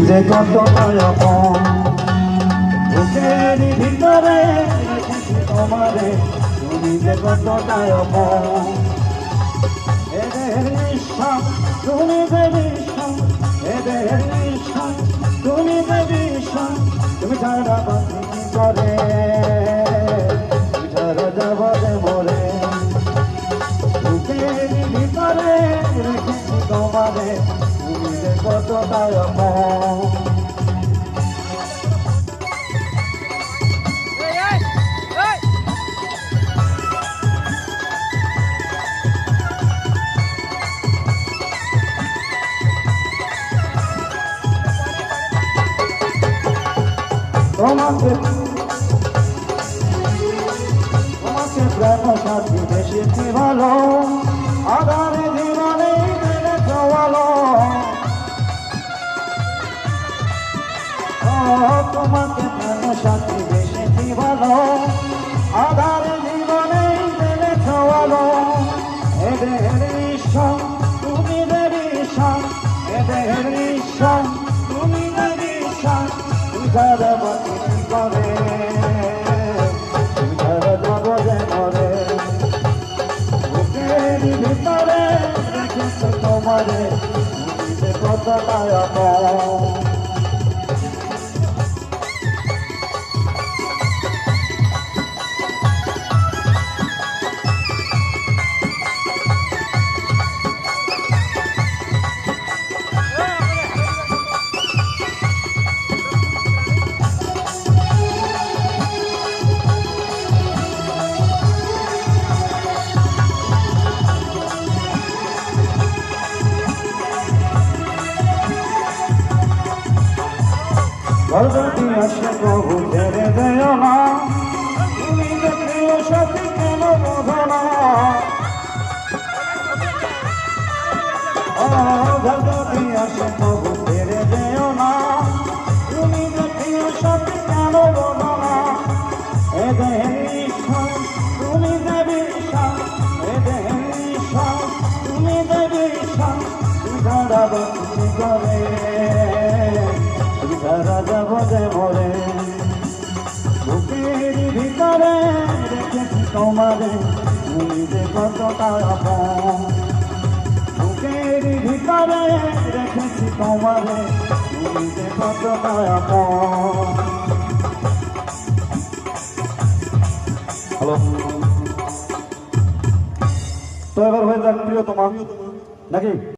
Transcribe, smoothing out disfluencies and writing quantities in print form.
যে কতটাই আপন বুকের ভিতরে রেখেছি তোমারে তুমি যে কতটাই আপন এদের নিঃশ্বাস তুমি যে বিশ্বাস এদের নিঃশ্বাস তুমি যে বিশ্বাস তুমি ছাড়া বাকি কি করে তুমি ছাড়া যাব যে মরে বুকের ভিতরে রেখেছি তোমারে তুমি যে কতটাই আপন তোমাকে প্রেম সাথী বেশি ভালো আগামী জীবনে মেনে চলো তোমাকে প্রেম সাথী বেশি ভালো আগামী জীবনে মেনে চলো এদের ঈশ্বর তুমি দেবী ঈশ্বর এদের ঈশ্বর তুমি দেবী ঈশ্বর যারা বাকি করে যারা যাব যে মরে বুকের ভিতরে রেখেছে তোমারে তুমি যে কতটাই আপন যদি আসে প্রভু ছেড়ে দেও না তুমি যে প্রিয় সাথী কেন বোঝো না যদি আসে প্রভু ছেড়ে দেও না তুমি যে প্রিয় সাথী কেন বোঝো না এদের ঈশ্বর তুমি দেবী ঈশ্বর এদের ঈশ্বর তুমি দেবী ঈশ্বর তুমি ছাড়া বাকি করে যারা যাব যে মরে বুকের ভিতরে রেখেছি তোমারে তুমি যে কতটা আপন বুকের ভিতরে রেখেছি তোমারে তুমি যে কতটা আপন হ্যালো তো এবার হয়ে যাক প্রিয় তোমার নাকি